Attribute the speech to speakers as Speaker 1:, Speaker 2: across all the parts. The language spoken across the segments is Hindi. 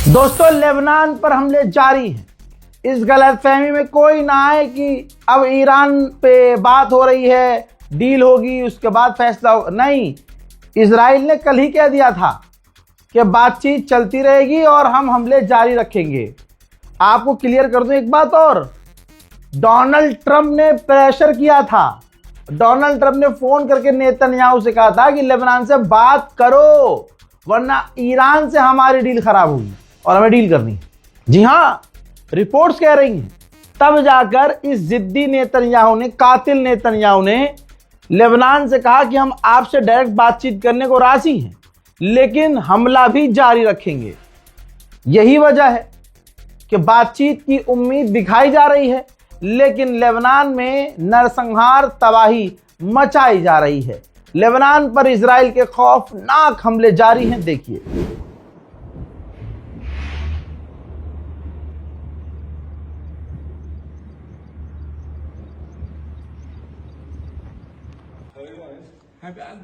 Speaker 1: दोस्तों, लेबनान पर हमले जारी हैं। इस गलतफहमी में कोई ना आए कि अब ईरान पे बात हो रही है, डील होगी, उसके बाद फैसला होगा। नहीं, इजराइल ने कल ही कह दिया था कि बातचीत चलती रहेगी और हम हमले जारी रखेंगे। आपको क्लियर कर दूं एक बात और, डोनाल्ड ट्रंप ने प्रेशर किया था। डोनाल्ड ट्रंप ने फोन करके नेतन्याहू से कहा था कि लेबनान से बात करो, वरना ईरान से हमारी डील खराब होगी और हमें डील करनी है। जी हाँ, रिपोर्ट्स कह रही हैं। तब जाकर इस जिद्दी नेतन्याहू ने, कातिल नेतन्याहू ने लेबनान से कहा कि हम आपसे डायरेक्ट बातचीत करने को राजी हैं, लेकिन हमला भी जारी रखेंगे। यही वजह है कि बातचीत की उम्मीद दिखाई जा रही है, लेकिन लेबनान में नरसंहार, तबाही मचाई जा रही है। लेबनान पर इजराइल के खौफनाक हमले जारी हैं। देखिए,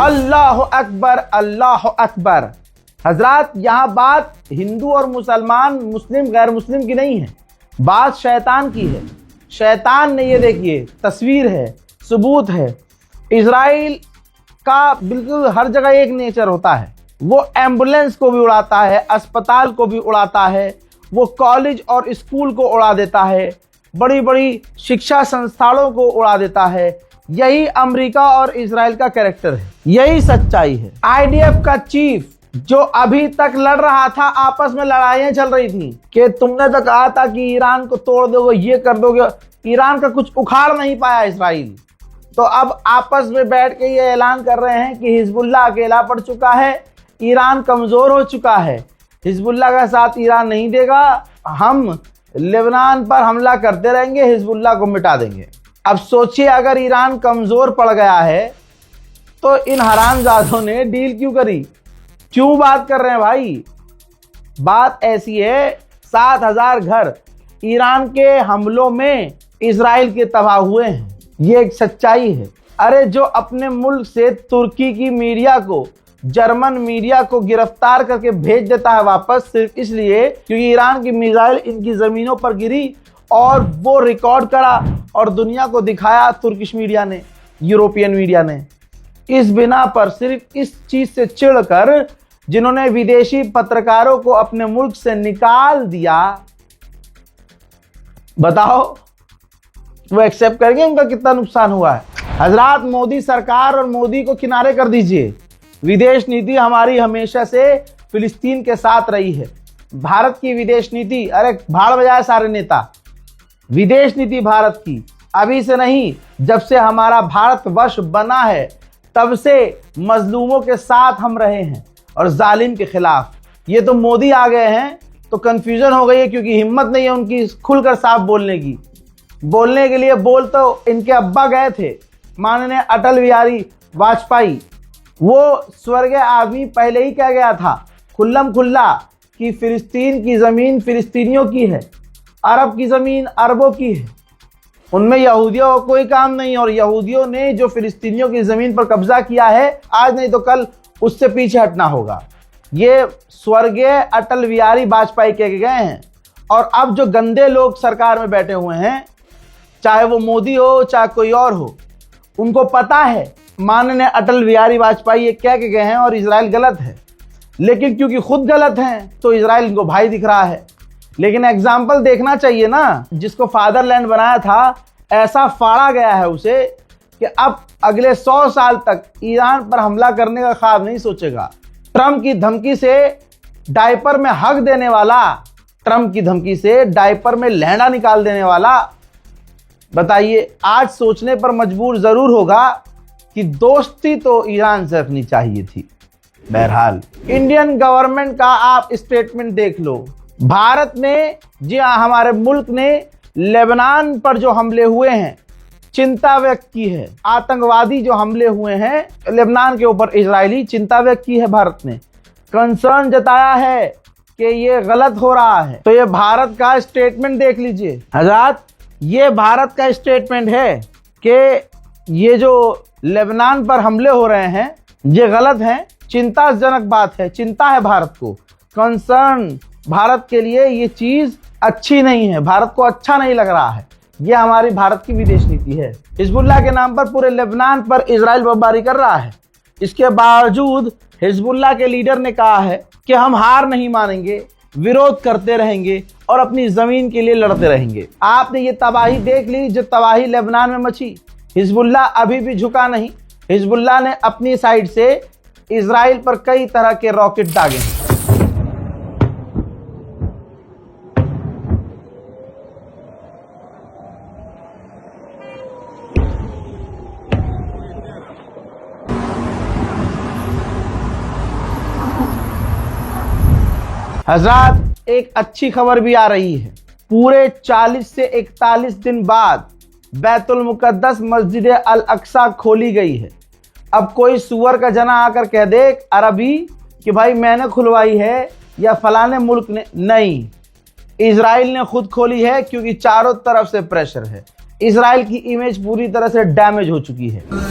Speaker 1: अल्लाह अकबर, अल्लाह अकबर। हजरात, यहाँ बात हिंदू और मुसलमान, मुस्लिम गैर मुस्लिम की नहीं है, बात शैतान की है। शैतान ने, ये देखिए तस्वीर है, सबूत है। इजराइल का बिल्कुल हर जगह एक नेचर होता है। वो एम्बुलेंस को भी उड़ाता है, अस्पताल को भी उड़ाता है, वो कॉलेज और स्कूल को उड़ा देता है, बड़ी बड़ी शिक्षा संस्थानों को उड़ा देता है। यही अमेरिका और इजराइल का कैरेक्टर है, यही सच्चाई है। आईडीएफ का चीफ जो अभी तक लड़ रहा था, आपस में लड़ाइयां चल रही थी कि तुमने तो कहा था कि ईरान को तोड़ दोगे, ये कर दोगे। ईरान का कुछ उखाड़ नहीं पाया इजराइल, तो अब आपस में बैठ के ये ऐलान कर रहे हैं कि हिजबुल्लाह अकेला पड़ चुका है, ईरान कमजोर हो चुका है, हिजबुल्लाह का साथ ईरान नहीं देगा, हम लेबनान पर हमला करते रहेंगे, हिजबुल्लाह को मिटा देंगे। अब सोचिए, अगर ईरान कमजोर पड़ गया है तो इन हरामजादों ने डील क्यों करी? क्यों बात कर रहे हैं भाई? बात ऐसी है, 7,000 घर ईरान के हमलों में इजराइल के तबाह हुए हैं, ये एक सच्चाई है। अरे, जो अपने मुल्क से तुर्की की मीडिया को, जर्मन मीडिया को गिरफ्तार करके भेज देता है वापस, सिर्फ इसलिए क्योंकि ईरान की मिसाइल इनकी जमीनों पर गिरी और वो रिकॉर्ड करा और दुनिया को दिखाया तुर्किश मीडिया ने, यूरोपियन मीडिया ने। इस बिना पर, सिर्फ इस चीज से चिढ़कर, जिन्होंने विदेशी पत्रकारों को अपने मुल्क से निकाल दिया, बताओ वो एक्सेप्ट करेंगे उनका कितना नुकसान हुआ है? हजरात, मोदी सरकार और मोदी को किनारे कर दीजिए। विदेश नीति हमारी हमेशा से फिलिस्तीन के साथ रही है। भारत की विदेश नीति, अरे भाड़ बजाए सारे नेता, विदेश नीति भारत की अभी से नहीं, जब से हमारा भारतवर्ष बना है तब से मजलूमों के साथ हम रहे हैं और जालिम के खिलाफ। ये तो मोदी आ गए हैं तो कंफ्यूजन हो गई है, क्योंकि हिम्मत नहीं है उनकी खुलकर साफ बोलने की। बोलने के लिए बोल तो इनके अब्बा गए थे, माननीय अटल बिहारी वाजपेयी। वो स्वर्गीय आदमी पहले ही कह गया था खुल्लम खुल्ला कि फिलिस्तीन की ज़मीन फिलिस्तीनियों की है, अरब की ज़मीन अरबों की है, उनमें यहूदियों का कोई काम नहीं। और यहूदियों ने जो फिलिस्तीनियों की ज़मीन पर कब्जा किया है, आज नहीं तो कल उससे पीछे हटना होगा। ये स्वर्गीय अटल बिहारी वाजपेयी कह के गए हैं। और अब जो गंदे लोग सरकार में बैठे हुए हैं, चाहे वो मोदी हो चाहे कोई और हो, उनको पता है माननीय अटल बिहारी वाजपेयी ये कह के गए हैं और इजराइल गलत है, लेकिन क्योंकि खुद गलत हैं तो इजराइल इनको भाई दिख रहा है। लेकिन एग्जाम्पल देखना चाहिए ना, जिसको फादरलैंड बनाया था ऐसा फाड़ा गया है उसे कि अब अगले 100 साल तक ईरान पर हमला करने का ख्वाब नहीं सोचेगा। ट्रंप की धमकी से डायपर में हक देने वाला ट्रम्प की धमकी से डायपर में लहंगा निकाल देने वाला। बताइए, आज सोचने पर मजबूर जरूर होगा कि दोस्ती तो ईरान से रखनी चाहिए थी। बहरहाल इंडियन गवर्नमेंट का आप स्टेटमेंट देख लो। भारत ने, जी हाँ, हमारे मुल्क ने लेबनान पर जो हमले हुए हैं चिंता व्यक्त की है। आतंकवादी जो हमले हुए हैं लेबनान के ऊपर इजरायली, चिंता व्यक्त की है। भारत ने कंसर्न जताया है कि ये गलत हो रहा है। तो ये भारत का स्टेटमेंट देख लीजिए हजरात, ये भारत का स्टेटमेंट है कि ये जो लेबनान पर हमले हो रहे हैं ये गलत हैं, चिंताजनक बात है, चिंता है भारत को, कंसर्न, भारत के लिए ये चीज अच्छी नहीं है, भारत को अच्छा नहीं लग रहा है। ये हमारी भारत की विदेश नीति है। हिजबुल्लाह के नाम पर पूरे लेबनान पर इजराइल बमबारी कर रहा है। इसके बावजूद हिजबुल्लाह के लीडर ने कहा है कि हम हार नहीं मानेंगे, विरोध करते रहेंगे और अपनी जमीन के लिए लड़ते रहेंगे। आपने ये तबाही देख ली जो तबाही लेबनान में मची। हिजबुल्लाह अभी भी झुका नहीं। हिजबुल्लाह ने अपनी साइड से इजराइल पर कई तरह के रॉकेट दागे हैं। हजरात, एक अच्छी खबर भी आ रही है। पूरे 40 से 41 दिन बाद बैतुल मुकद्दस मस्जिद अल अक्सा खोली गई है। अब कोई सुअर का जना आकर कह दे अरबी कि भाई मैंने खुलवाई है या फलाने मुल्क ने, नहीं, इजराइल ने खुद खोली है क्योंकि चारों तरफ से प्रेशर है। इजराइल की इमेज पूरी तरह से डैमेज हो चुकी है।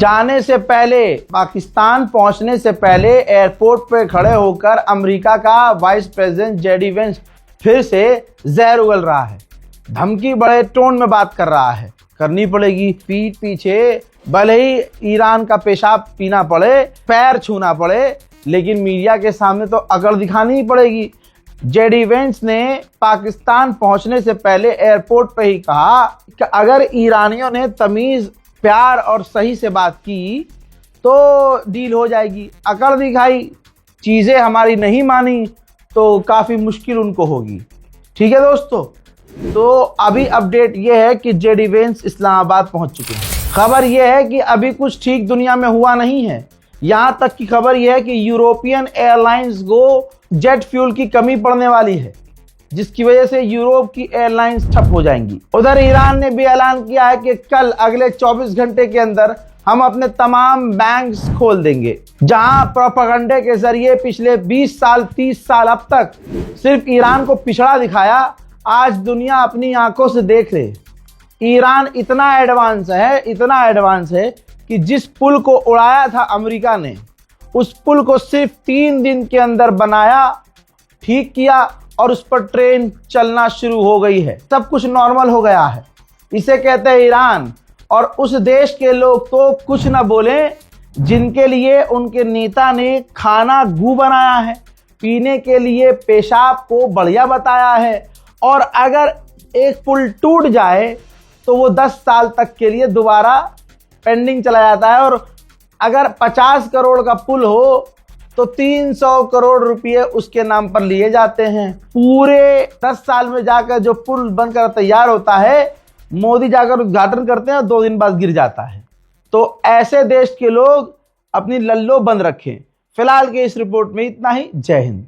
Speaker 1: जाने से पहले, पाकिस्तान पहुंचने से पहले एयरपोर्ट पे खड़े होकर अमेरिका का वाइस प्रेसिडेंट जेडी वेंस फिर से जहर उगल रहा है। धमकी बड़े टोन में बात कर रहा है, करनी पड़ेगी पीठ पीछे, भले ही ईरान का पेशाब पीना पड़े, पैर छूना पड़े, लेकिन मीडिया के सामने तो अकड़ दिखानी ही पड़ेगी। जेडी वेंस ने पाकिस्तान पहुंचने से पहले एयरपोर्ट पे ही कहा कि अगर ईरानियों ने तमीज, प्यार और सही से बात की तो डील हो जाएगी। अकड़ दिखाई, चीज़ें हमारी नहीं मानी तो काफ़ी मुश्किल उनको होगी। ठीक है दोस्तों, तो अभी अपडेट ये है कि जेडी वेंस इस्लामाबाद पहुंच चुके हैं। खबर यह है कि अभी कुछ ठीक दुनिया में हुआ नहीं है। यहाँ तक की खबर यह है कि यूरोपियन एयरलाइंस को जेट फ्यूल की कमी पड़ने वाली है, जिसकी वजह से यूरोप की एयरलाइंस ठप हो जाएंगी। उधर ईरान ने भी ऐलान किया है कि कल अगले 24 घंटे के अंदर हम अपने तमाम बैंक्स खोल देंगे। जहां प्रोपेगेंडे के जरिए पिछले 20 साल 30 साल अब तक सिर्फ ईरान को पिछड़ा दिखाया, आज दुनिया अपनी आंखों से देख ले। ईरान इतना एडवांस है कि जिस पुल को उड़ाया था अमेरिका ने, उस पुल को सिर्फ 3 दिन के अंदर बनाया, ठीक किया और उस पर ट्रेन चलना शुरू हो गई है। सब कुछ नॉर्मल हो गया है। इसे कहते हैं ईरान। और उस देश के लोग तो कुछ ना बोले जिनके लिए उनके नेता ने खाना गू बनाया है, पीने के लिए पेशाब को बढ़िया बताया है, और अगर एक पुल टूट जाए तो वो 10 साल तक के लिए दोबारा पेंडिंग चला जाता है। और अगर 50 करोड़ का पुल हो तो 300 करोड़ रुपए उसके नाम पर लिए जाते हैं। पूरे 10 साल में जाकर जो पुल बनकर तैयार होता है, मोदी जाकर उद्घाटन करते हैं और 2 दिन बाद गिर जाता है। तो ऐसे देश के लोग अपनी लल्लो बंद रखें। फिलहाल के इस रिपोर्ट में इतना ही। जय हिंद।